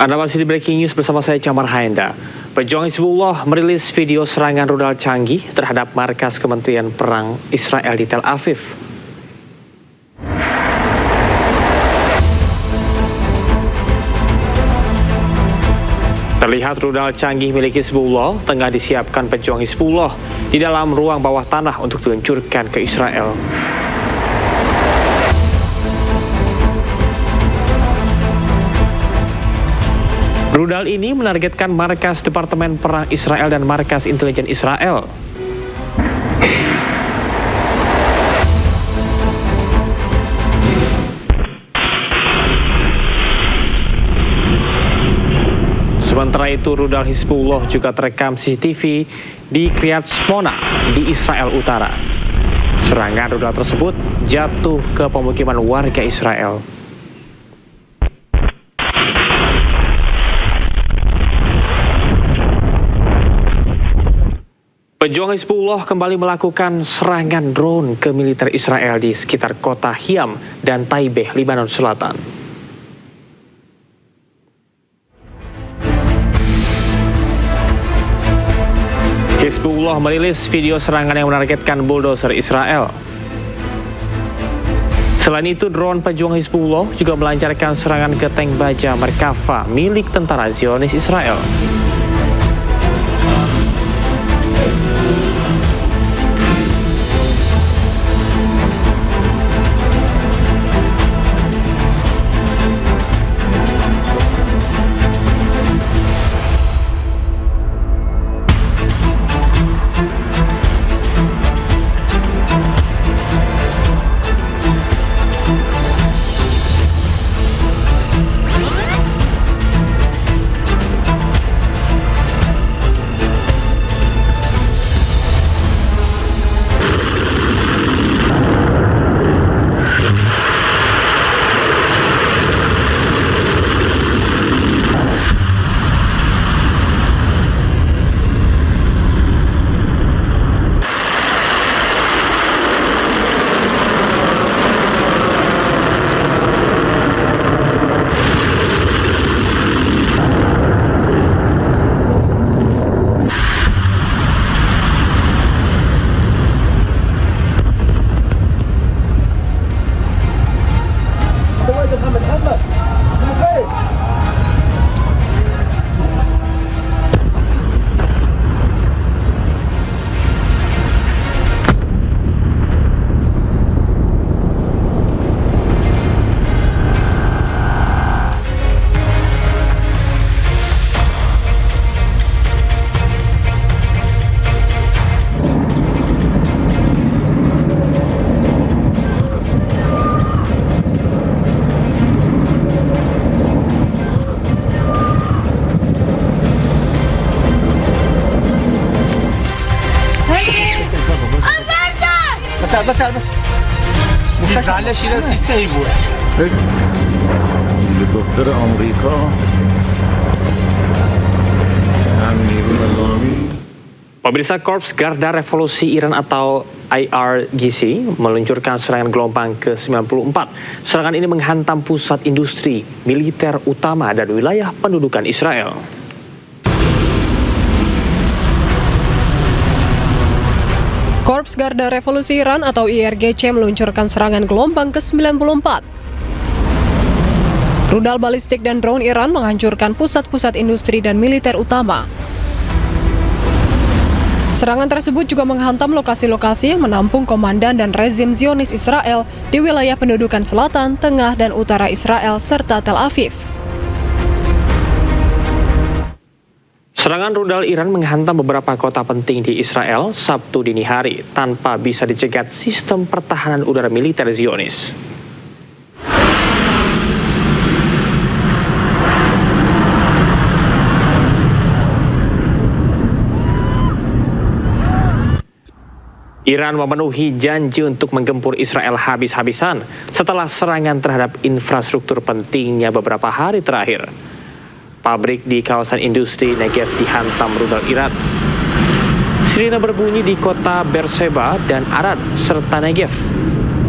Anda masih di Breaking News bersama saya Camar Haenda. Pejuang Hizbullah merilis video serangan rudal canggih terhadap markas Kementerian Perang Israel di Tel Aviv. Terlihat rudal canggih milik Hizbullah tengah disiapkan pejuang Hizbullah di dalam ruang bawah tanah untuk diluncurkan ke Israel. Rudal ini menargetkan markas Departemen Perang Israel dan markas intelijen Israel. Sementara itu, rudal Hizbullah juga terekam CCTV di Kiryat Shmona di Israel Utara. Serangan rudal tersebut jatuh ke pemukiman warga Israel. Pejuang Hizbullah kembali melakukan serangan drone ke militer Israel di sekitar kota Hiam dan Taibeh, Lebanon Selatan. Hizbullah merilis video serangan yang menargetkan bulldozer Israel. Selain itu, drone pejuang Hizbullah juga melancarkan serangan ke tank baja Merkava milik tentara Zionis Israel. Helikopter Amerika Pemirsa, Korps Garda Revolusi Iran atau IRGC meluncurkan serangan gelombang ke-94. Serangan ini menghantam pusat industri, militer utama dan wilayah pendudukan Israel. Korps Garda Revolusi Iran atau IRGC meluncurkan serangan gelombang ke-94. Rudal balistik dan drone Iran menghancurkan pusat-pusat industri dan militer utama. Serangan tersebut juga menghantam lokasi-lokasi yang menampung komandan dan rezim Zionis Israel di wilayah pendudukan selatan, tengah, dan utara Israel serta Tel Aviv. Serangan rudal Iran menghantam beberapa kota penting di Israel Sabtu dini hari tanpa bisa dicegat sistem pertahanan udara militer Zionis. Iran memenuhi janji untuk menggempur Israel habis-habisan setelah serangan terhadap infrastruktur pentingnya beberapa hari terakhir. Pabrik di kawasan industri Negev dihantam rudal Iran. Sirine berbunyi di kota Beersheba dan Arad serta Negev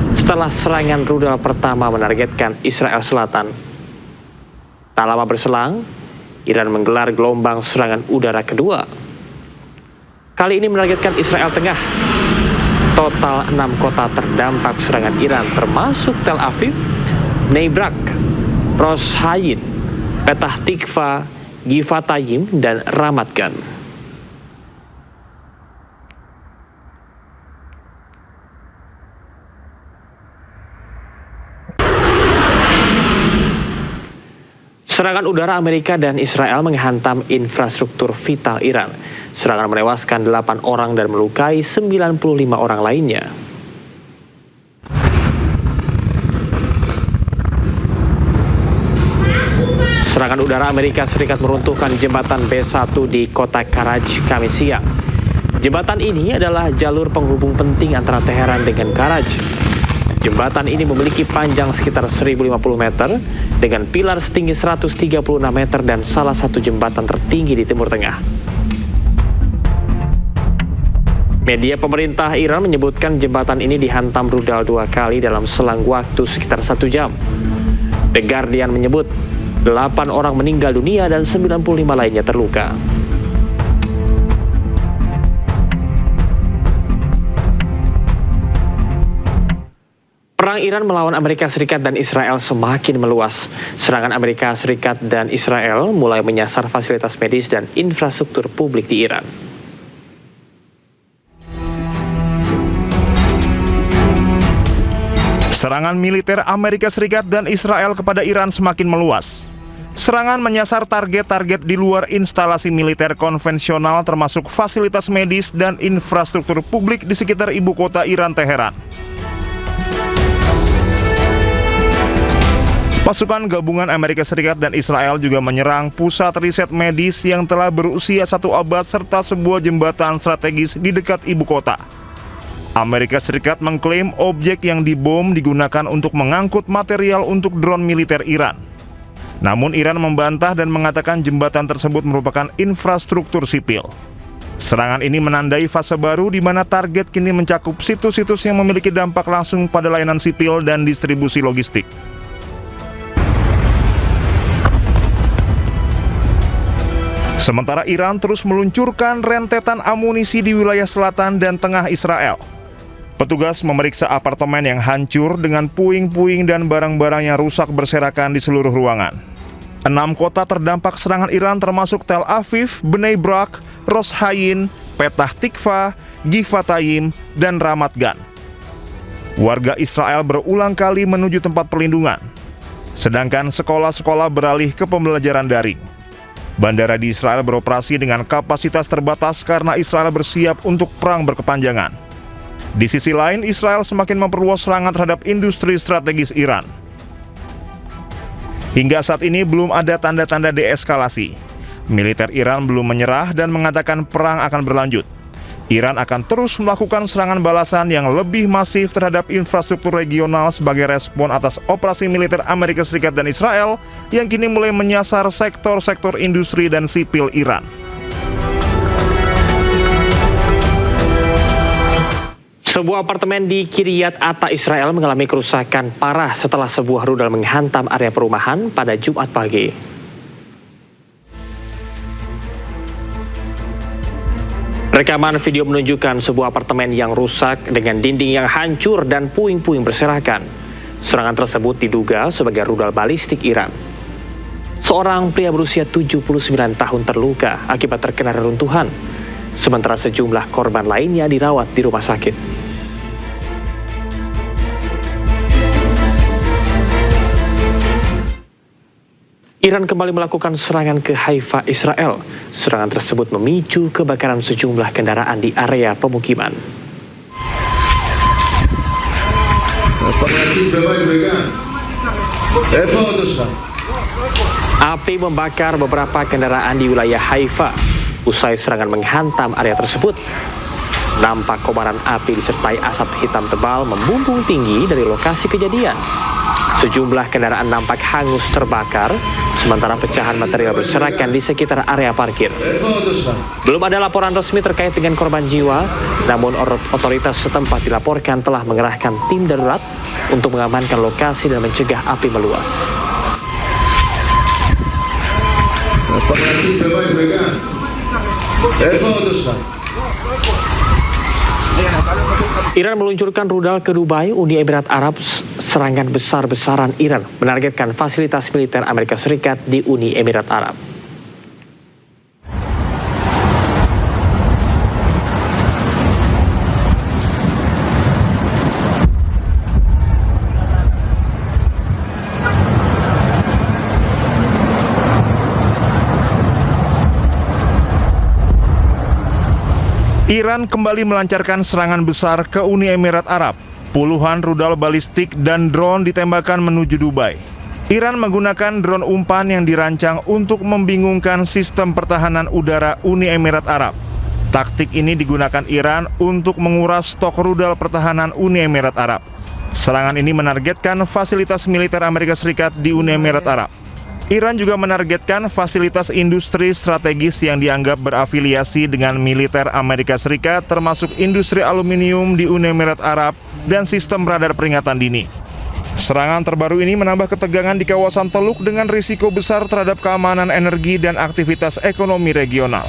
setelah serangan rudal pertama menargetkan Israel Selatan. Tak lama berselang, Iran menggelar gelombang serangan udara kedua. Kali ini menargetkan Israel Tengah. Total 6 kota terdampak serangan Iran termasuk Tel Aviv, Bnei Brak, Ros Hayin, Petah Tikva, Givatayim, dan Ramat Gan. Serangan udara Amerika dan Israel menghantam infrastruktur vital Iran. Serangan menewaskan 8 orang dan melukai 95 orang lainnya. Serangan udara Amerika Serikat meruntuhkan jembatan B1 di kota Karaj Kamis siang. Jembatan ini adalah jalur penghubung penting antara Teheran dengan Karaj. Jembatan ini memiliki panjang sekitar 1050 meter dengan pilar setinggi 136 meter dan salah satu jembatan tertinggi di Timur Tengah. Media pemerintah Iran menyebutkan jembatan ini dihantam rudal 2 kali dalam selang waktu sekitar 1 jam. The Guardian menyebut 8 orang meninggal dunia dan 95 lainnya terluka. Perang Iran melawan Amerika Serikat dan Israel semakin meluas. Serangan Amerika Serikat dan Israel mulai menyasar fasilitas medis dan infrastruktur publik di Iran. Serangan militer Amerika Serikat dan Israel kepada Iran semakin meluas. Serangan menyasar target-target di luar instalasi militer konvensional termasuk fasilitas medis dan infrastruktur publik di sekitar ibu kota Iran, Teheran. Pasukan gabungan Amerika Serikat dan Israel juga menyerang pusat riset medis yang telah berusia 1 abad serta sebuah jembatan strategis di dekat ibu kota. Amerika Serikat mengklaim objek yang dibom digunakan untuk mengangkut material untuk drone militer Iran. Namun Iran membantah dan mengatakan jembatan tersebut merupakan infrastruktur sipil. Serangan ini menandai fase baru di mana target kini mencakup situs-situs yang memiliki dampak langsung pada layanan sipil dan distribusi logistik. Sementara Iran terus meluncurkan rentetan amunisi di wilayah selatan dan tengah Israel. Petugas memeriksa apartemen yang hancur dengan puing-puing dan barang-barang yang rusak berserakan di seluruh ruangan. 6 kota terdampak serangan Iran termasuk Tel Aviv, Bnei Brak, Ros Hayin, Petah Tikva, Givatayim, dan Ramat Gan. Warga Israel berulang kali menuju tempat perlindungan, sedangkan sekolah-sekolah beralih ke pembelajaran daring. Bandara di Israel beroperasi dengan kapasitas terbatas karena Israel bersiap untuk perang berkepanjangan. Di sisi lain, Israel semakin memperluas serangan terhadap industri strategis Iran. Hingga saat ini belum ada tanda-tanda deeskalasi. Militer Iran belum menyerah dan mengatakan perang akan berlanjut. Iran akan terus melakukan serangan balasan yang lebih masif terhadap infrastruktur regional sebagai respon atas operasi militer Amerika Serikat dan Israel yang kini mulai menyasar sektor-sektor industri dan sipil Iran. Sebuah apartemen di Kiryat Ata, Israel mengalami kerusakan parah setelah sebuah rudal menghantam area perumahan pada Jumat pagi. Rekaman video menunjukkan sebuah apartemen yang rusak dengan dinding yang hancur dan puing-puing berserakan. Serangan tersebut diduga sebagai rudal balistik Iran. Seorang pria berusia 79 tahun terluka akibat terkena reruntuhan, sementara sejumlah korban lainnya dirawat di rumah sakit. Iran kembali melakukan serangan ke Haifa, Israel. Serangan tersebut memicu kebakaran sejumlah kendaraan di area pemukiman. Api membakar beberapa kendaraan di wilayah Haifa. Usai serangan menghantam area tersebut, nampak kobaran api disertai asap hitam tebal membumbung tinggi dari lokasi kejadian. Sejumlah kendaraan nampak hangus terbakar, sementara pecahan material berserakan di sekitar area parkir. Belum ada laporan resmi terkait dengan korban jiwa, namun otoritas setempat dilaporkan telah mengerahkan tim darurat untuk mengamankan lokasi dan mencegah api meluas. Iran meluncurkan rudal ke Dubai, Uni Emirat Arab. Serangan besar-besaran Iran menargetkan fasilitas militer Amerika Serikat di Uni Emirat Arab. Iran kembali melancarkan serangan besar ke Uni Emirat Arab. Puluhan rudal balistik dan drone ditembakkan menuju Dubai. Iran menggunakan drone umpan yang dirancang untuk membingungkan sistem pertahanan udara Uni Emirat Arab. Taktik ini digunakan Iran untuk menguras stok rudal pertahanan Uni Emirat Arab. Serangan ini menargetkan fasilitas militer Amerika Serikat di Uni Emirat Arab. Iran juga menargetkan fasilitas industri strategis yang dianggap berafiliasi dengan militer Amerika Serikat, termasuk industri aluminium di Uni Emirat Arab dan sistem radar peringatan dini. Serangan terbaru ini menambah ketegangan di kawasan Teluk dengan risiko besar terhadap keamanan energi dan aktivitas ekonomi regional.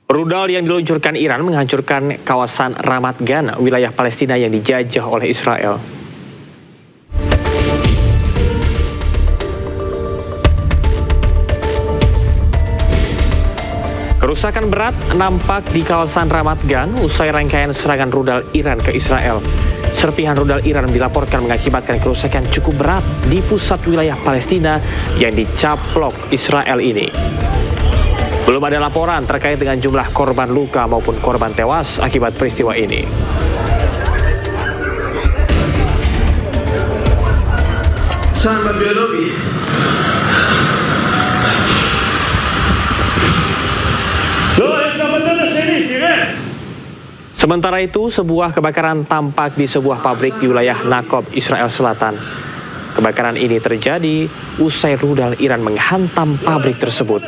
Rudal yang diluncurkan Iran menghancurkan kawasan Ramat Gan, wilayah Palestina yang dijajah oleh Israel. Kerusakan berat nampak di kawasan Ramat Gan usai rangkaian serangan rudal Iran ke Israel. Serpihan rudal Iran dilaporkan mengakibatkan kerusakan cukup berat di pusat wilayah Palestina yang dicaplok Israel ini. Belum ada laporan terkait dengan jumlah korban luka maupun korban tewas akibat peristiwa ini. Sementara itu, sebuah kebakaran tampak di sebuah pabrik di wilayah Nakob, Israel Selatan. Kebakaran ini terjadi usai rudal Iran menghantam pabrik tersebut.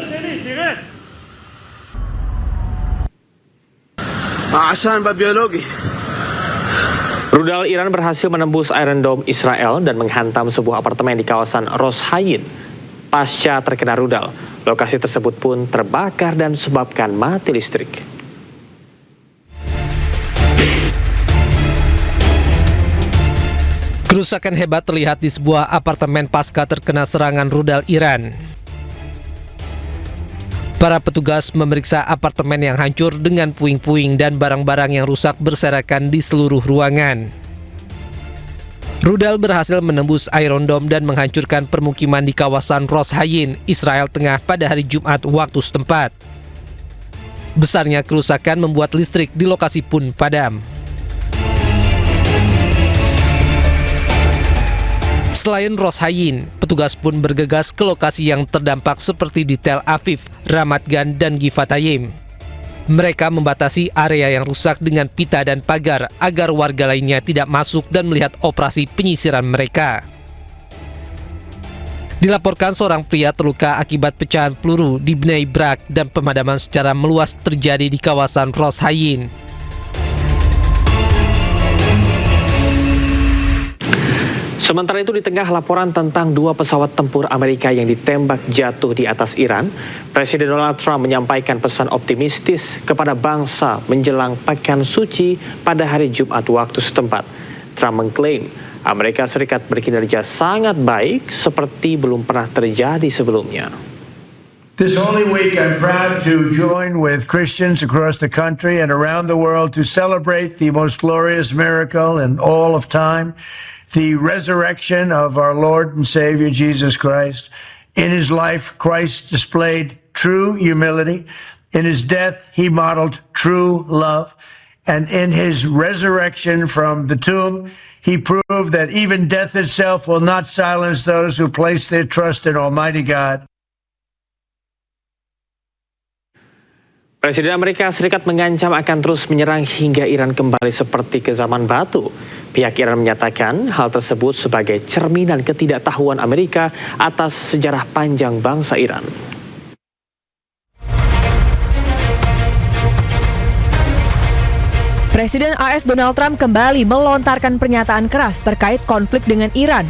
Rudal Iran berhasil menembus Iron Dome Israel dan menghantam sebuah apartemen di kawasan Ros Hayin. Pasca terkena rudal, lokasi tersebut pun terbakar dan sebabkan mati listrik. Kerusakan hebat terlihat di sebuah apartemen pasca terkena serangan rudal Iran. Para petugas memeriksa apartemen yang hancur dengan puing-puing dan barang-barang yang rusak berserakan di seluruh ruangan. Rudal berhasil menembus Iron Dome dan menghancurkan permukiman di kawasan Ros Hayin, Israel Tengah pada hari Jumat waktu setempat. Besarnya kerusakan membuat listrik di lokasi pun padam. Selain Ros Hayin, petugas pun bergegas ke lokasi yang terdampak seperti di Tel Aviv, Ramat Gan, dan Givatayim. Mereka membatasi area yang rusak dengan pita dan pagar agar warga lainnya tidak masuk dan melihat operasi penyisiran mereka. Dilaporkan seorang pria terluka akibat pecahan peluru di Bnei Brak dan pemadaman secara meluas terjadi di kawasan Ros Hayin. Sementara itu, di tengah laporan tentang 2 pesawat tempur Amerika yang ditembak jatuh di atas Iran, Presiden Donald Trump menyampaikan pesan optimistis kepada bangsa menjelang Pekan Suci pada hari Jumat waktu setempat. Trump mengklaim Amerika Serikat berkinerja sangat baik seperti belum pernah terjadi sebelumnya. This Holy Week, I'm proud to join with Christians across the country and around the world to celebrate the most glorious miracle in all of time, the resurrection of our Lord and Savior Jesus Christ. In his life, Christ displayed true humility. In his death, he modeled true love. And in his resurrection from the tomb, he proved that even death itself will not silence those who place their trust in Almighty God. Presiden Amerika Serikat mengancam akan terus menyerang hingga Iran kembali seperti ke zaman batu. Pihak Iran menyatakan hal tersebut sebagai cerminan ketidaktahuan Amerika atas sejarah panjang bangsa Iran. Presiden AS Donald Trump kembali melontarkan pernyataan keras terkait konflik dengan Iran.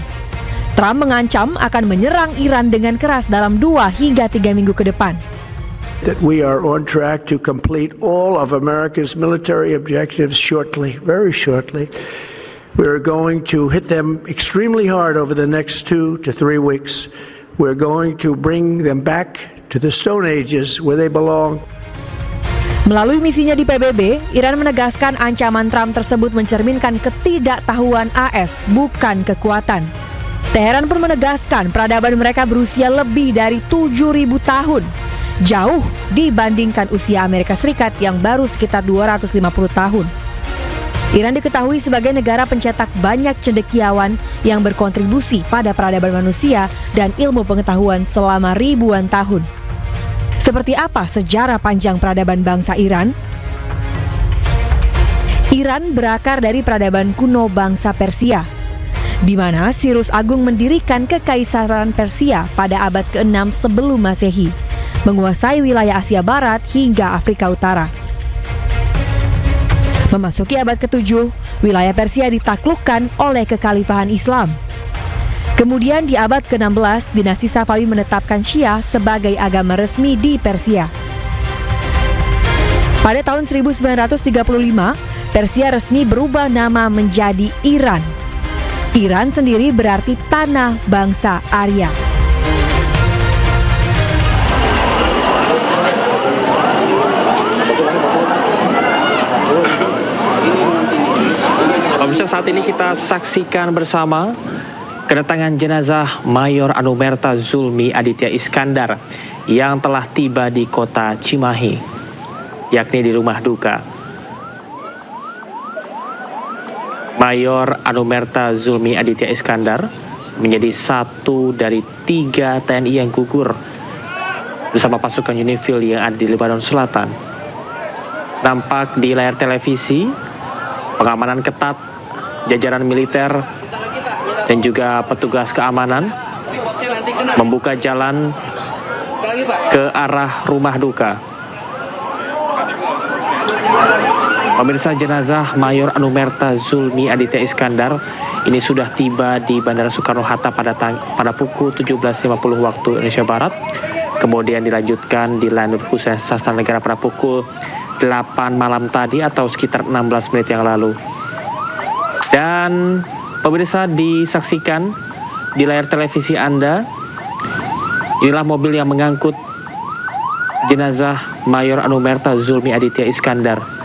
Trump mengancam akan menyerang Iran dengan keras dalam 2 hingga 3 minggu ke depan. That we are on track to complete all of America's military objectives shortly, very shortly. We're going to hit them extremely hard over the next 2 to 3 weeks. We're going to bring them back to the Stone Ages where they belong. Melalui misinya di PBB, Iran menegaskan ancaman Trump tersebut mencerminkan ketidaktahuan AS, bukan kekuatan. Teheran pun menegaskan peradaban mereka berusia lebih dari 7.000 tahun, jauh dibandingkan usia Amerika Serikat yang baru sekitar 250 tahun. Iran diketahui sebagai negara pencetak banyak cendekiawan yang berkontribusi pada peradaban manusia dan ilmu pengetahuan selama ribuan tahun. Seperti apa sejarah panjang peradaban bangsa Iran? Iran berakar dari peradaban kuno bangsa Persia, di mana Cyrus Agung mendirikan Kekaisaran Persia pada abad ke-6 sebelum Masehi, menguasai wilayah Asia Barat hingga Afrika Utara. Memasuki abad ke-7, wilayah Persia ditaklukkan oleh kekhalifahan Islam. Kemudian di abad ke-16, dinasti Safawi menetapkan Syiah sebagai agama resmi di Persia. Pada tahun 1935, Persia resmi berubah nama menjadi Iran. Iran sendiri berarti tanah bangsa Arya. Pemirsa, saat ini kita saksikan bersama kedatangan jenazah Mayor Anumerta Zulmi Aditya Iskandar yang telah tiba di kota Cimahi, yakni di rumah duka. Mayor Anumerta Zulmi Aditya Iskandar menjadi satu dari 3 TNI yang gugur bersama pasukan Unifil yang ada di Lebanon Selatan. Nampak di layar televisi, pengamanan ketat, jajaran militer dan juga petugas keamanan membuka jalan ke arah rumah duka. Pemirsa, jenazah Mayor Anumerta Zulmi Aditya Iskandar ini sudah tiba di Bandara Soekarno-Hatta pada pukul 17.50 waktu Indonesia Barat. Kemudian dilanjutkan di Lanut Hussein Sastra Negara pada pukul 8 malam tadi atau sekitar 16 menit yang lalu. Dan pemirsa, disaksikan di layar televisi Anda, inilah mobil yang mengangkut jenazah Mayor Anumerta Zulmi Aditya Iskandar.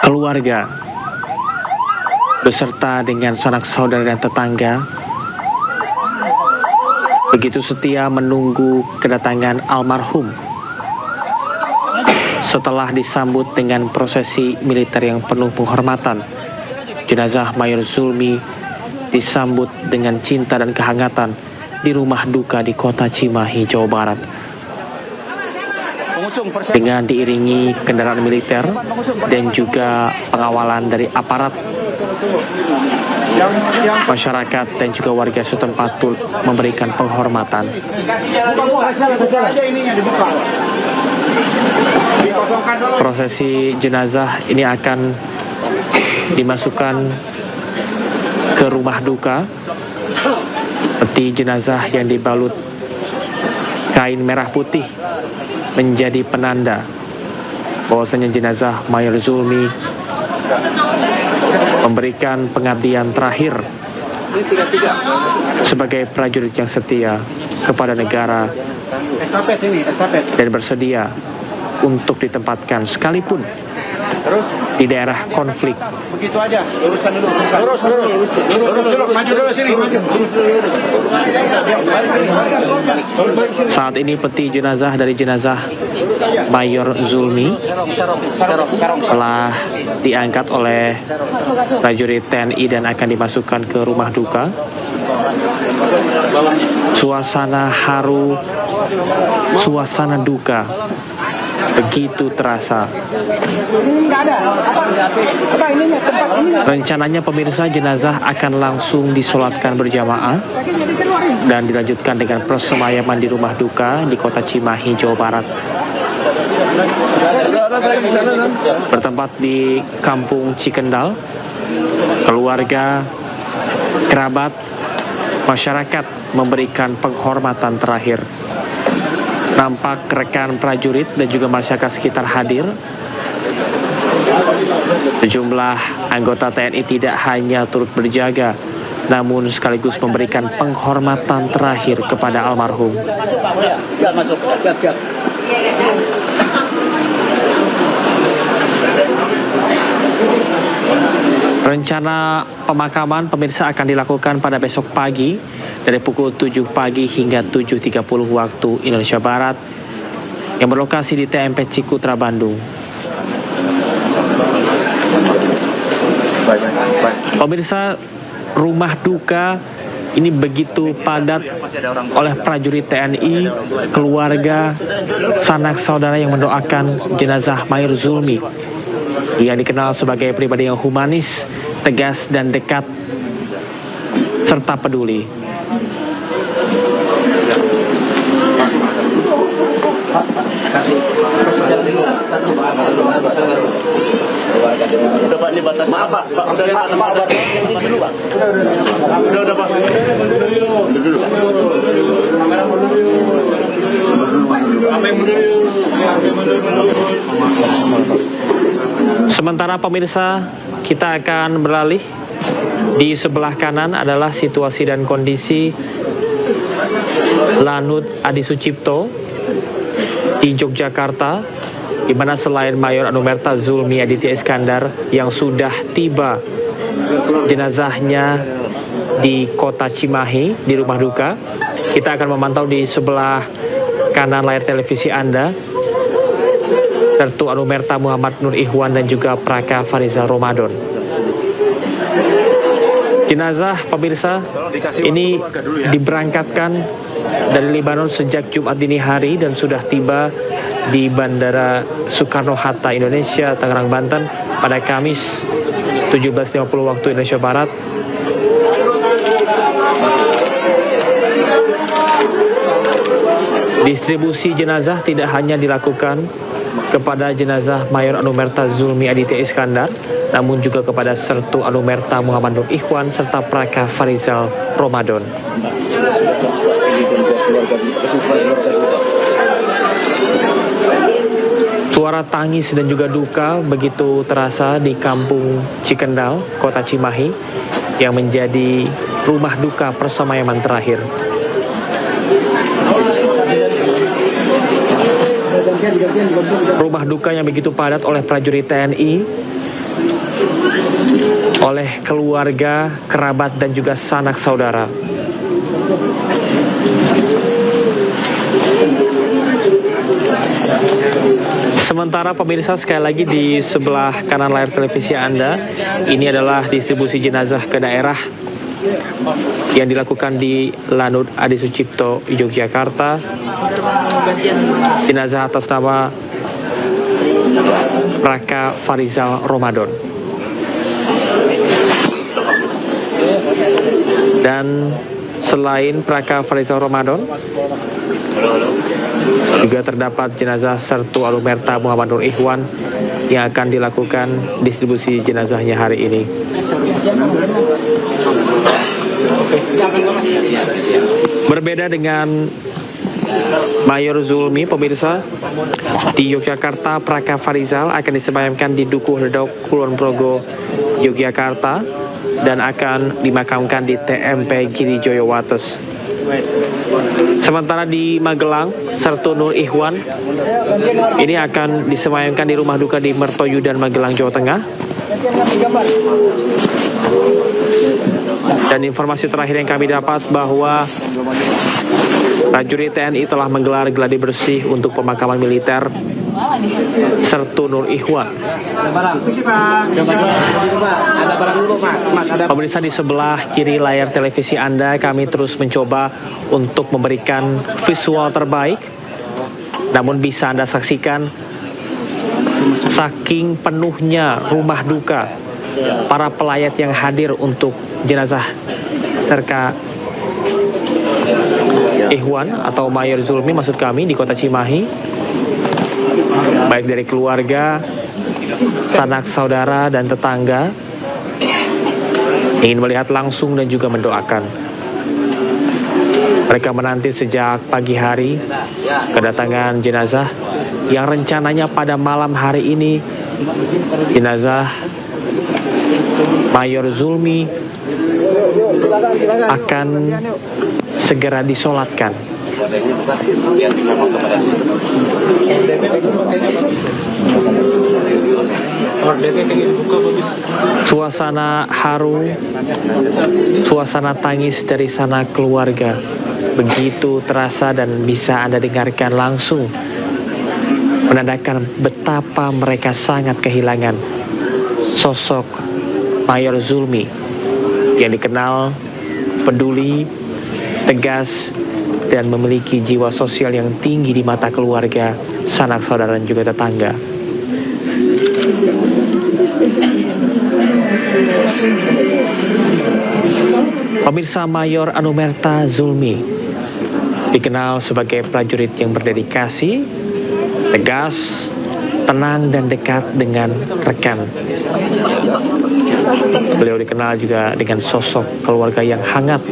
Keluarga beserta dengan sanak saudara dan tetangga begitu setia menunggu kedatangan almarhum setelah disambut dengan prosesi militer yang penuh penghormatan. Jenazah Mayor Zulmi disambut dengan cinta dan kehangatan di rumah duka di kota Cimahi, Jawa Barat, dengan diiringi kendaraan militer dan juga pengawalan dari aparat masyarakat dan juga warga setempat memberikan penghormatan. Prosesi jenazah ini akan dimasukkan ke rumah duka. Peti jenazah yang dibalut kain merah putih menjadi penanda bahwasanya jenazah Mayor Zulmi memberikan pengabdian terakhir sebagai prajurit yang setia kepada negara dan bersedia untuk ditempatkan sekalipun di daerah konflik. Begitu aja, luruskan dulu. Lurus, maju dulu sini, maju. Saat ini peti jenazah dari jenazah Mayor Zulmi telah diangkat oleh prajurit TNI dan akan dimasukkan ke rumah duka. Suasana haru, suasana duka begitu terasa. Rencananya pemirsa, jenazah akan langsung disolatkan berjamaah dan dilanjutkan dengan persemayaman di rumah duka di kota Cimahi, Jawa Barat. Bertempat di Kampung Cikendal, keluarga, kerabat, masyarakat memberikan penghormatan terakhir. Nampak rekan prajurit dan juga masyarakat sekitar hadir. Sejumlah anggota TNI tidak hanya turut berjaga, namun sekaligus memberikan penghormatan terakhir kepada almarhum. Rencana pemakaman pemirsa akan dilakukan pada besok pagi dari pukul 7 pagi hingga 7.30 waktu Indonesia Barat yang berlokasi di TMP Cikutra, Bandung. Pemirsa, rumah duka ini begitu padat oleh prajurit TNI, keluarga, sanak saudara yang mendoakan jenazah Mayor Zulmi yang dikenal sebagai pribadi yang humanis, tegas dan dekat, serta peduli. Udah Pak, ini batas. Maaf Pak, udah Pak. Sementara pemirsa, kita akan beralih. Di sebelah kanan adalah situasi dan kondisi Lanut Adi Sucipto di Yogyakarta, di mana selain Mayor Anumerta Zulmi Aditya Iskandar yang sudah tiba jenazahnya di kota Cimahi di rumah duka, kita akan memantau di sebelah kanan layar televisi Anda Sertu Anumerta Muhammad Nur Ikhwan dan juga Praka Farizal Ramadan. Jenazah pemirsa ini diberangkatkan dari Libanon sejak Jumat dini hari dan sudah tiba di Bandara Soekarno-Hatta Indonesia, Tangerang, Banten pada Kamis 17.50 waktu Indonesia Barat. Distribusi jenazah tidak hanya dilakukan kepada jenazah Mayor Anumerta Zulmi Aditya Iskandar, namun juga kepada Sertu Anumerta Muhammad Nur Ikhwan serta Praka Farizal Ramadan. Suara tangis dan juga duka begitu terasa di Kampung Cikendal, Kota Cimahi, yang menjadi rumah duka persemayaman terakhir. Rumah duka yang begitu padat oleh prajurit TNI, oleh keluarga, kerabat, dan juga sanak saudara. Sementara pemirsa, sekali lagi di sebelah kanan layar televisi Anda, ini adalah distribusi jenazah ke daerah yang dilakukan di Lanut Adi Sucipto, Yogyakarta. Jenazah atas nama Praka Farizal Ramadan. Dan selain Praka Farizal Ramadan, juga terdapat jenazah Sertu Anumerta Muhammad Nur Ikhwan yang akan dilakukan distribusi jenazahnya hari ini. Berbeda dengan Mayor Zulmi, pemirsa, di Yogyakarta Praka Farizal akan disemayamkan di Dukuh Ledok, Kulon Progo, Yogyakarta, dan akan dimakamkan di TMP Girijoyo Wates. Sementara di Magelang, Sertu Nur Ikhwan ini akan disemayamkan di rumah duka di Mertoyudan, Magelang, Jawa Tengah. Dan informasi terakhir yang kami dapat bahwa prajurit TNI telah menggelar gladi bersih untuk pemakaman militer Sertu Nur Ikhwan. Pemirsa, di sebelah kiri layar televisi Anda, kami terus mencoba untuk memberikan visual terbaik. Namun bisa Anda saksikan saking penuhnya rumah duka, para pelayat yang hadir untuk jenazah Serka Ikhwan atau Mayor Zulmi maksud kami di kota Cimahi, baik dari keluarga, sanak saudara dan tetangga, ingin melihat langsung dan juga mendoakan. Mereka menanti sejak pagi hari kedatangan jenazah yang rencananya pada malam hari ini jenazah Mayor Zulmi akan segera disolatkan. Suasana haru, suasana tangis dari sana keluarga begitu terasa dan bisa Anda dengarkan langsung, menandakan betapa mereka sangat kehilangan sosok Mayor Zulmi yang dikenal peduli, tegas, dan memiliki jiwa sosial yang tinggi di mata keluarga, sanak saudara, dan juga tetangga. Pemirsa, Mayor Anumerta Zulmi dikenal sebagai prajurit yang berdedikasi, tegas, tenang, dan dekat dengan rekan. Beliau dikenal juga dengan sosok keluarga yang hangat.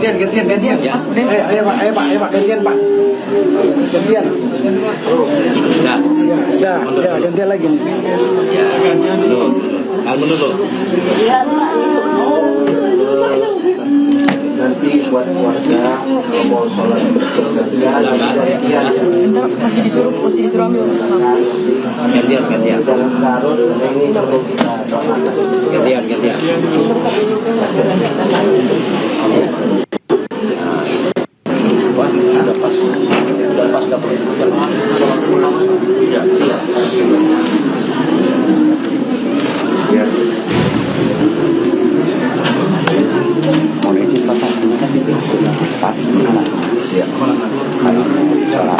Gantian. Ya. Ayo Pak, gantian Pak. Gantian. Ya, gantian lagi. Ya, dulu. Nanti buat keluarga mau sholat masih disuruh ambil gantian. Udah pas gak perlu mohon izin Bapak, terima kasih sudah pas ya salam.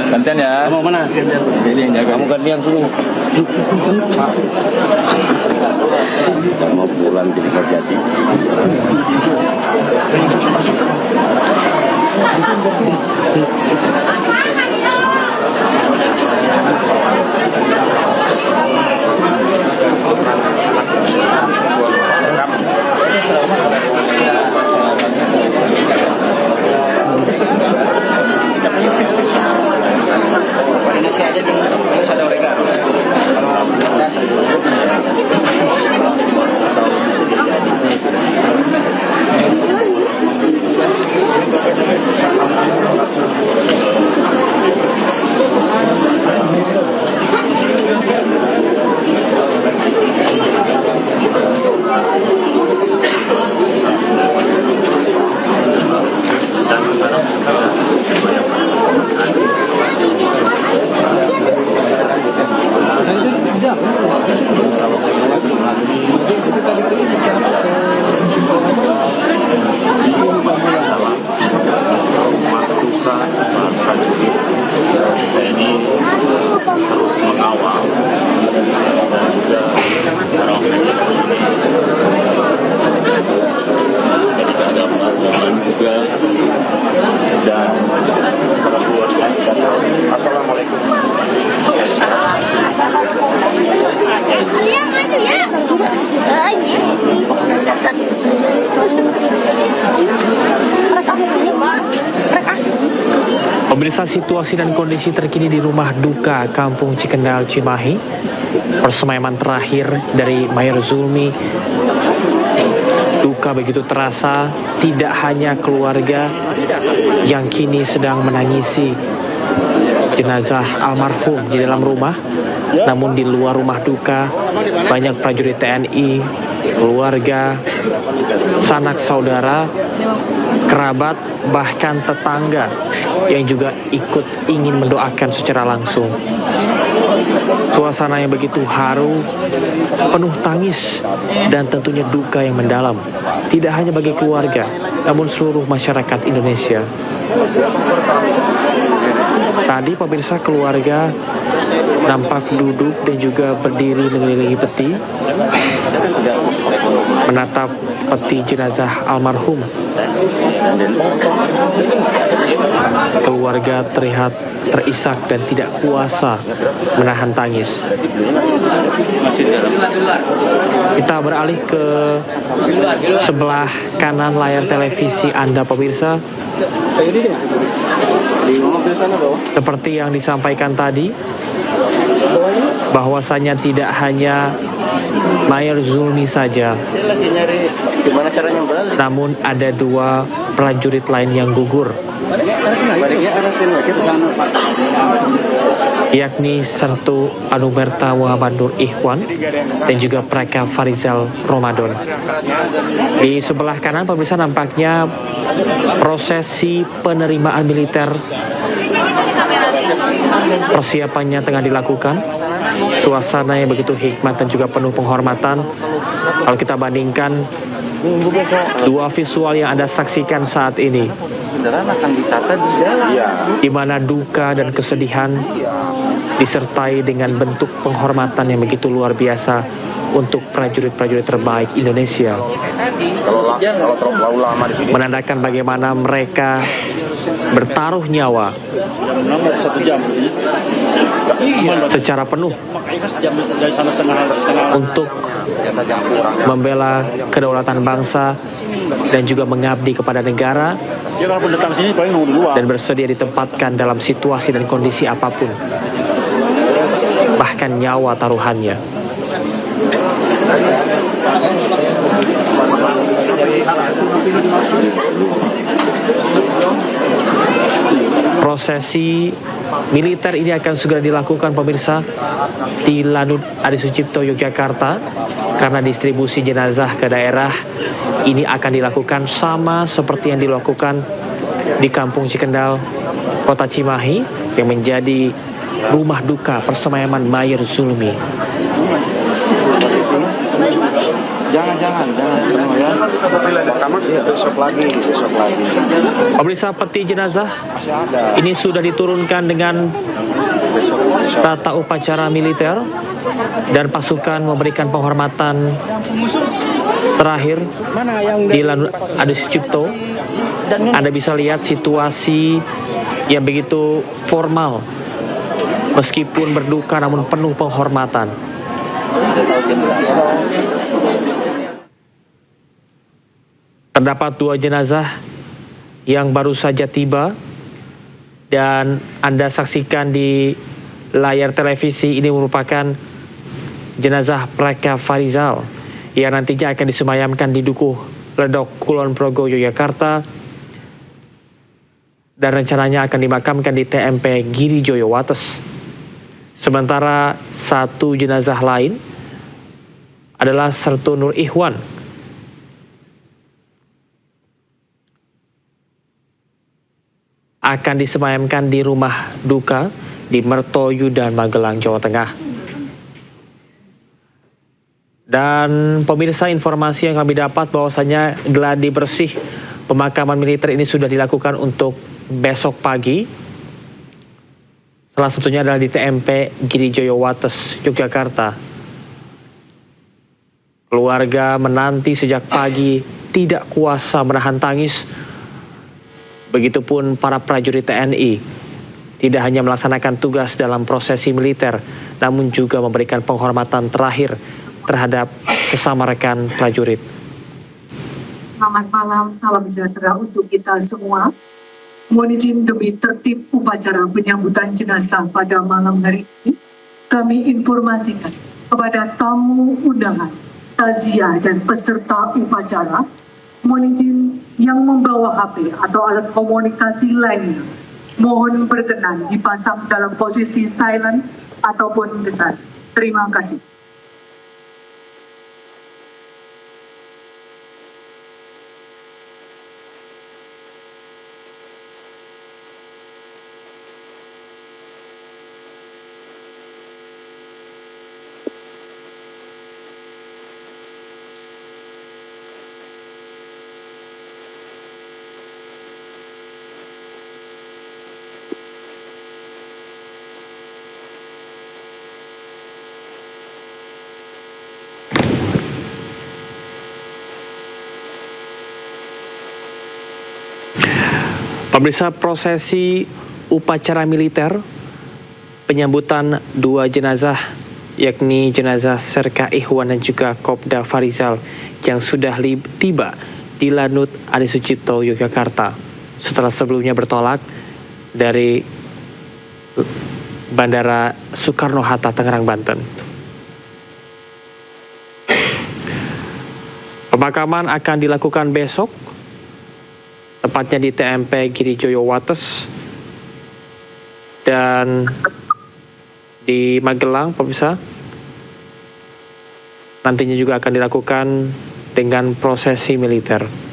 Gantian ya. Mau mana? Ini yang jaga. Kamu gantian dulu. Kita mau pulang jadi Kerjati. Koordinasi aja dengan ada mereka. Dan sekarang TNI terus mengawal dan juga jadi ada pelajaran juga dan para keluarga. Assalamualaikum. Pemirsa, situasi dan kondisi terkini di rumah duka Kampung Cikendal Cimahi, persemayaman terakhir dari Mayor Zulmi. Duka begitu terasa, tidak hanya keluarga yang kini sedang menangisi jenazah almarhum di dalam rumah, namun di luar rumah duka banyak prajurit TNI, keluarga, sanak saudara, kerabat, bahkan tetangga yang juga ikut ingin mendoakan secara langsung. Suasana yang begitu haru, penuh tangis, dan tentunya duka yang mendalam. Tidak hanya bagi keluarga, namun seluruh masyarakat Indonesia. Tadi pemirsa, keluarga nampak duduk dan juga berdiri mengelilingi peti, menatap peti jenazah almarhum. Keluarga terlihat terisak dan tidak kuasa menahan tangis. Kita beralih ke sebelah kanan layar televisi Anda pemirsa. Seperti yang disampaikan tadi, bahwasanya tidak hanya Mayor Zulmi saja, namun ada 2 prajurit lain yang gugur, yakni Sertu Anumerta Muhammad Nur Ikhwan dan juga Preka Farizal Ramadan. Di sebelah kanan pemirsa nampaknya prosesi penerimaan militer, persiapannya tengah dilakukan. Suasana yang begitu hikmat dan juga penuh penghormatan. Kalau kita bandingkan 2 visual yang Anda saksikan saat ini, di mana duka dan kesedihan disertai dengan bentuk penghormatan yang begitu luar biasa untuk prajurit-prajurit terbaik Indonesia. Menandakan bagaimana mereka bertaruh nyawa secara penuh untuk membela kedaulatan bangsa dan juga mengabdi kepada negara, dan bersedia ditempatkan dalam situasi dan kondisi apapun, bahkan nyawa taruhannya. Prosesi militer ini akan segera dilakukan pemirsa di Lanut Adi Sucipto, Yogyakarta, karena distribusi jenazah ke daerah ini akan dilakukan sama seperti yang dilakukan di Kampung Cikendal, Kota Cimahi, yang menjadi rumah duka persemayaman Mayor Zulmi. Jangan penuh ya. Besok lagi. Pemirsa, peti jenazah ini sudah diturunkan dengan tata upacara militer dan pasukan memberikan penghormatan terakhir di Lanut Adi Sucipto. Anda bisa lihat situasi yang begitu formal, meskipun berduka namun penuh penghormatan. Terdapat 2 jenazah yang baru saja tiba, dan Anda saksikan di layar televisi ini merupakan jenazah Preka Farizal yang nantinya akan disemayamkan di Dukuh Ledok, Kulon Progo, Yogyakarta, dan rencananya akan dimakamkan di TMP Girijoyo Wates. Sementara 1 jenazah lain adalah Sertu Nur Ikhwan akan disemayamkan di rumah duka di Mertoyudan, Magelang, Jawa Tengah. Dan pemirsa, informasi yang kami dapat bahwasanya gladi bersih pemakaman militer ini sudah dilakukan untuk besok pagi. Salah satunya adalah di TMP Girijoyo Wates, Yogyakarta. Keluarga menanti sejak pagi, tidak kuasa menahan tangis. Begitupun para prajurit TNI, tidak hanya melaksanakan tugas dalam prosesi militer, namun juga memberikan penghormatan terakhir terhadap sesama rekan prajurit. Selamat malam, salam sejahtera untuk kita semua. Mohon izin demi tertib upacara penyambutan jenazah pada malam hari ini, kami informasikan kepada tamu undangan, takziah dan peserta upacara, mohon izin yang membawa HP atau alat komunikasi lainnya, mohon berkenan dipasang dalam posisi silent ataupun dekat. Terima kasih. Pemirsa, prosesi upacara militer penyambutan dua jenazah, yakni jenazah Serka Ikhwan dan juga Kopda Farizal yang sudah tiba di Lanut Adi Sucipto, Yogyakarta setelah sebelumnya bertolak dari Bandara Soekarno-Hatta, Tangerang, Banten. Pemakaman akan dilakukan besok, tepatnya di TMP Girijoyo Wates dan di Magelang, pemirsa. Nantinya juga akan dilakukan dengan prosesi militer.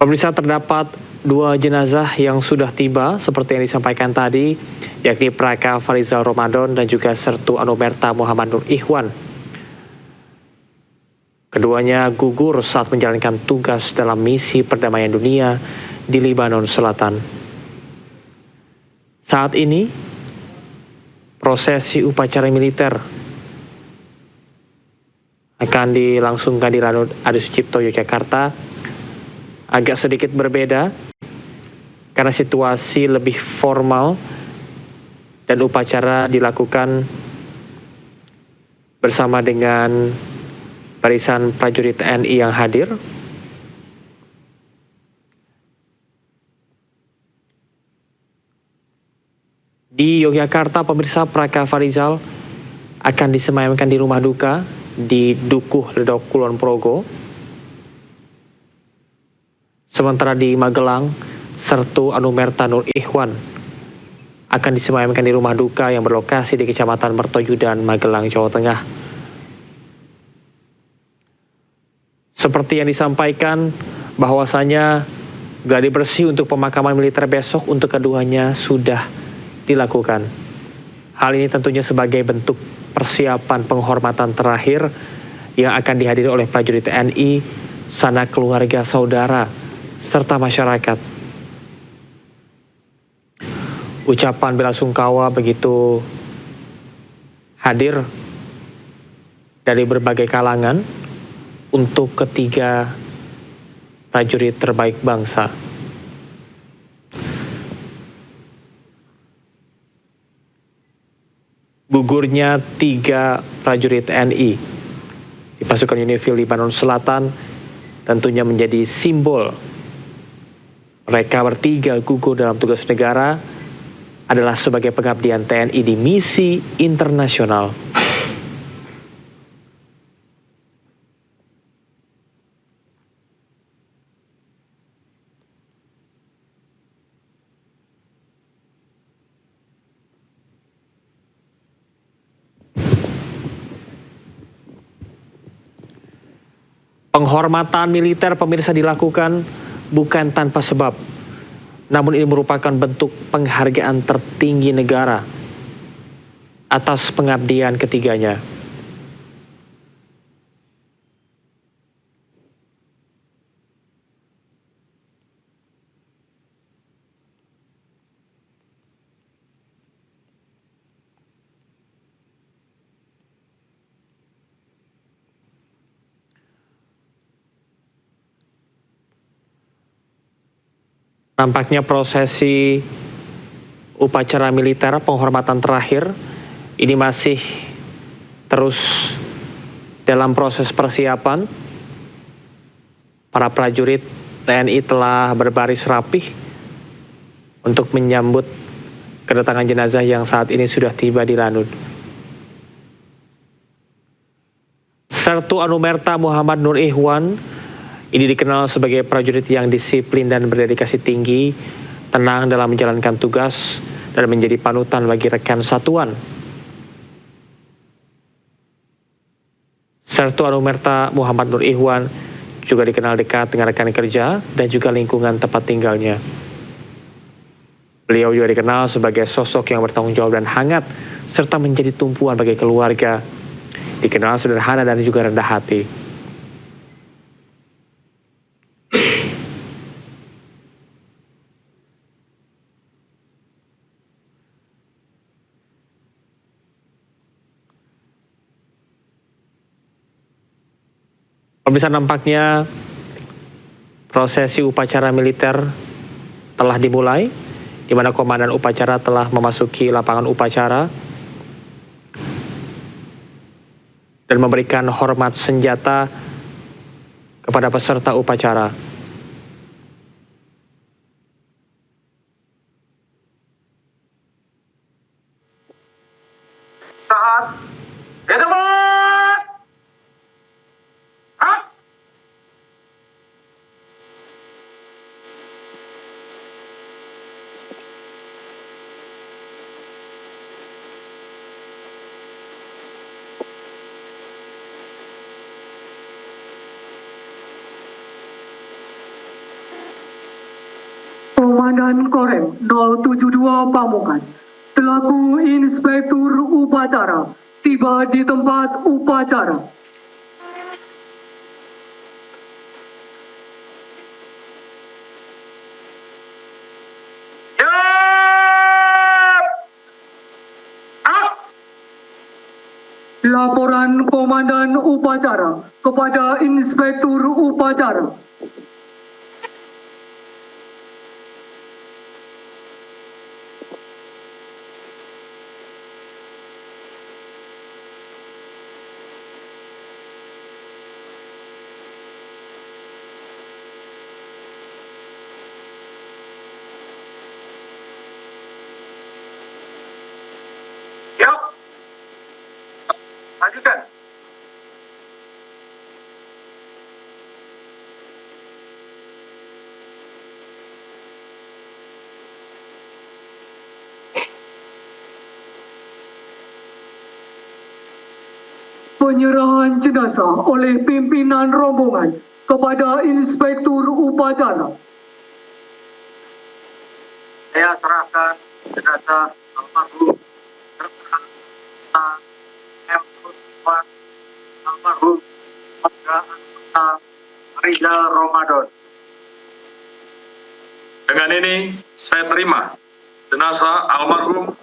Pemirsa, terdapat dua jenazah yang sudah tiba seperti yang disampaikan tadi, yakni Praka Farizal Ramadan dan juga Sertu Anumerta Muhammad Nur Ikhwan. Keduanya gugur saat menjalankan tugas dalam misi perdamaian dunia di Lebanon Selatan. Saat ini, prosesi upacara militer akan dilangsungkan di Lanut Adi Sucipto, Yogyakarta. Agak sedikit berbeda karena situasi lebih formal dan upacara dilakukan bersama dengan barisan prajurit TNI yang hadir. Di Yogyakarta, pemirsa, Praka Farizal akan disemayamkan di rumah duka di Dukuh Ledok Kulon Progo. Sementara di Magelang, Sertu Anumerta Nur Ikhwan akan disemayamkan di rumah duka yang berlokasi di Kecamatan Mertoyudan, Magelang, Jawa Tengah. Seperti yang disampaikan bahwasanya gladi bersih untuk pemakaman militer besok untuk keduanya sudah dilakukan. Hal ini tentunya sebagai bentuk persiapan penghormatan terakhir yang akan dihadiri oleh prajurit TNI, sanak keluarga, saudara, serta masyarakat. Ucapan bela sungkawa begitu hadir dari berbagai kalangan untuk ketiga prajurit terbaik bangsa. Gugurnya 3 prajurit TNI di pasukan Unifil Lebanon Selatan tentunya menjadi simbol mereka bertiga gugur dalam tugas negara adalah sebagai pengabdian TNI di misi internasional. Penghormatan militer, pemirsa, dilakukan bukan tanpa sebab. Namun ini merupakan bentuk penghargaan tertinggi negara atas pengabdian ketiganya. Nampaknya prosesi upacara militer penghormatan terakhir ini masih terus dalam proses persiapan. Para prajurit TNI telah berbaris rapih untuk menyambut kedatangan jenazah yang saat ini sudah tiba di Lanut. Sertu Anumerta Muhammad Nur Ikhwan ini dikenal sebagai prajurit yang disiplin dan berdedikasi tinggi, tenang dalam menjalankan tugas, dan menjadi panutan bagi rekan satuan. Sertu Anumerta Muhammad Nur Ikhwan juga dikenal dekat dengan rekan kerja dan juga lingkungan tempat tinggalnya. Beliau juga dikenal sebagai sosok yang bertanggung jawab dan hangat, serta menjadi tumpuan bagi keluarga. Dikenal sederhana dan juga rendah hati. Pemirsa, nampaknya prosesi upacara militer telah dimulai, di mana komandan upacara telah memasuki lapangan upacara dan memberikan hormat senjata kepada peserta upacara. Saat di tempat. Hap. Komandan Korem 072 Pamungkas selaku Inspektur Upacara tiba di tempat upacara. Siap. Hap. Laporan Komandan Upacara kepada Inspektur Upacara. Siap. Lanjutkan. Penyerahan jenazah oleh pimpinan rombongan kepada Inspektur Upacara. Saya serahkan jenazah almarhum almarhum Rizal Ramadan. Dengan ini saya terima jenazah almarhum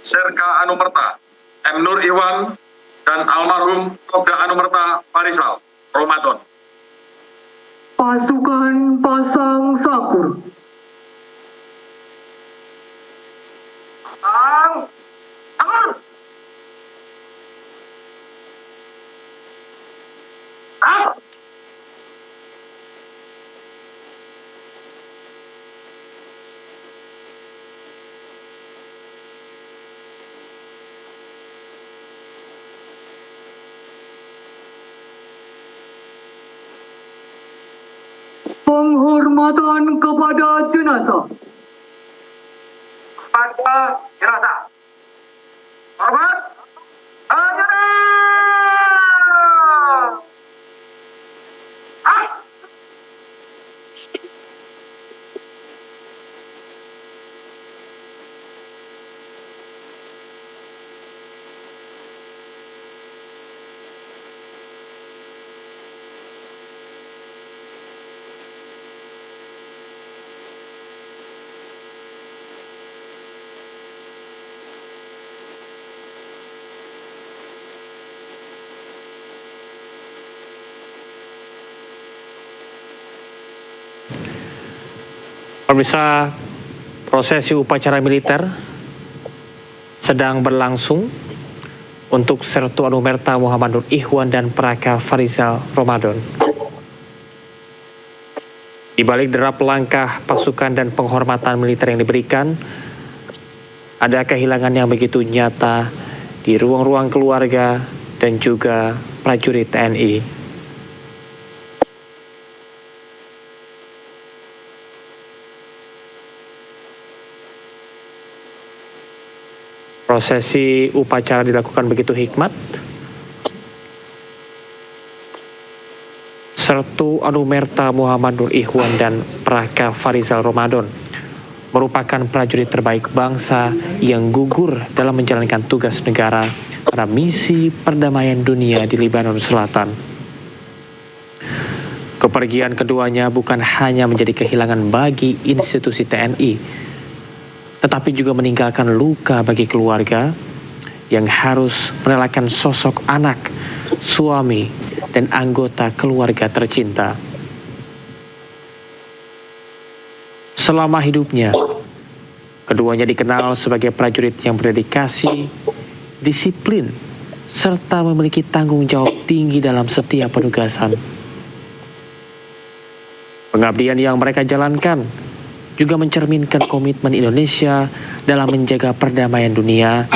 Serka Anumerta M. Nur Iwan dan almarhum Kopda Anumerta Farisal Ramadan. Pasukan pasang sakur. Sang. Sakur. Sang. Penghormatan kepada jenazah. Pada jenazah. Hormat. Jenazah. Hap. Pemirsa, prosesi upacara militer sedang berlangsung untuk Sertu Anumerta Muhammad Nur Ikhwan dan Praka Farizal Ramadan. Di balik derap langkah pasukan dan penghormatan militer yang diberikan, ada kehilangan yang begitu nyata di ruang-ruang keluarga dan juga prajurit TNI. Prosesi upacara dilakukan begitu hikmat. Sertu Anumerta Muhammad Nur Ikhwan dan Praka Farizal Ramadan merupakan prajurit terbaik bangsa yang gugur dalam menjalankan tugas negara pada misi perdamaian dunia di Lebanon Selatan. Kepergian keduanya bukan hanya menjadi kehilangan bagi institusi TNI, tetapi juga meninggalkan luka bagi keluarga yang harus merelakan sosok anak, suami, dan anggota keluarga tercinta. Selama hidupnya, keduanya dikenal sebagai prajurit yang berdedikasi, disiplin, serta memiliki tanggung jawab tinggi dalam setiap penugasan. Pengabdian yang mereka jalankan juga mencerminkan komitmen Indonesia dalam menjaga perdamaian dunia,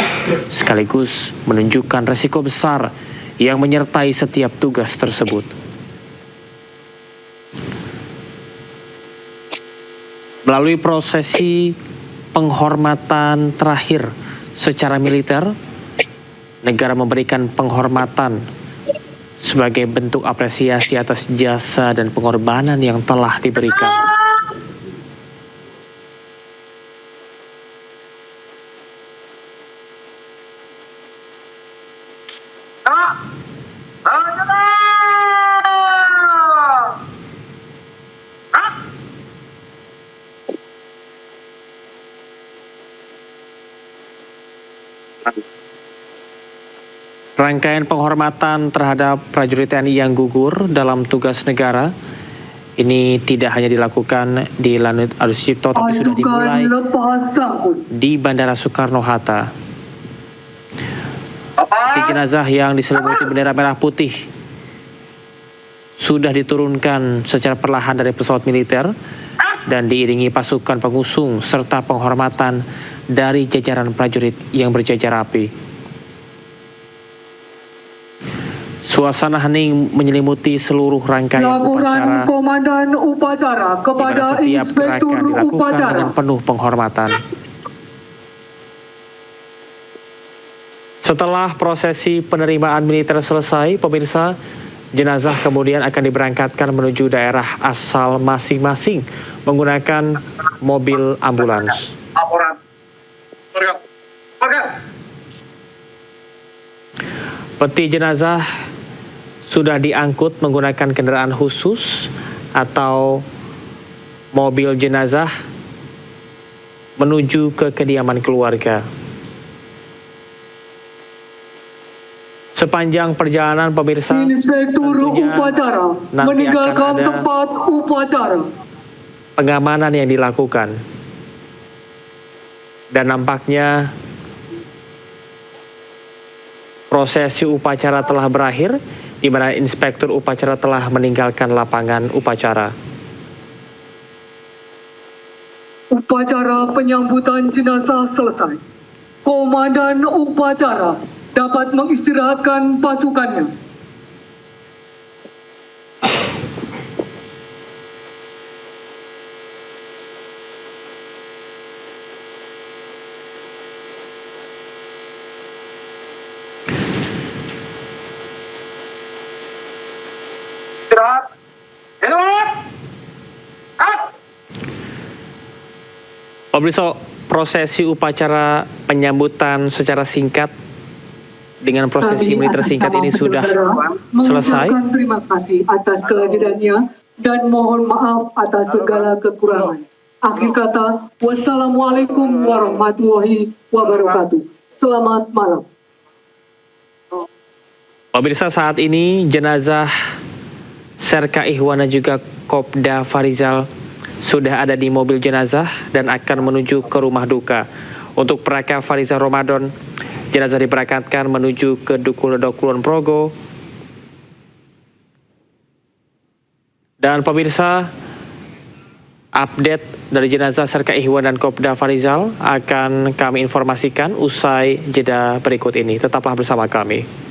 sekaligus menunjukkan resiko besar yang menyertai setiap tugas tersebut. Melalui prosesi penghormatan terakhir secara militer, negara memberikan penghormatan sebagai bentuk apresiasi atas jasa dan pengorbanan yang telah diberikan. Rangkaian penghormatan terhadap prajurit TNI yang gugur dalam tugas negara ini tidak hanya dilakukan di Lanut Adi Sucipto, tapi sudah dimulai di Bandara Soekarno-Hatta. Peti jenazah yang diselimuti bendera merah putih sudah diturunkan secara perlahan dari pesawat militer dan diiringi pasukan pengusung serta penghormatan dari jajaran prajurit yang berjajar rapi. Suasana hening menyelimuti seluruh rangkaian upacara. Komandan upacara kepada Inspektur Upacara dengan penuh penghormatan. Setelah prosesi penerimaan militer selesai, pemirsa, jenazah kemudian akan diberangkatkan menuju daerah asal masing-masing menggunakan mobil ambulans. Peti jenazah sudah diangkut menggunakan kendaraan khusus atau mobil jenazah menuju ke kediaman keluarga. Sepanjang perjalanan, pemirsa, Inspektur Upacara meninggalkan tempat upacara. Pengamanan yang dilakukan. Dan nampaknya prosesi upacara telah berakhir, di mana Inspektur Upacara telah meninggalkan lapangan upacara. Upacara penyambutan jenazah selesai. Komandan upacara dapat mengistirahatkan pasukannya. Pemirsa, prosesi upacara penyambutan secara singkat dengan prosesi militer singkat ini sudah selesai. Terima kasih atas kehadirannya dan mohon maaf atas segala kekurangan. Akhir kata, wassalamualaikum warahmatullahi wabarakatuh. Selamat malam. Pemirsa, saat ini jenazah Serka Ikhwan dan juga Kopda Farizal sudah ada di mobil jenazah dan akan menuju ke rumah duka. Untuk Praka Fariza Ramadan, jenazah diberangkatkan menuju ke Dukuledo Kulon Progo. Dan pemirsa, update dari jenazah Serka Ihwan dan Kopda Farizal akan kami informasikan usai jeda berikut ini. Tetaplah bersama kami.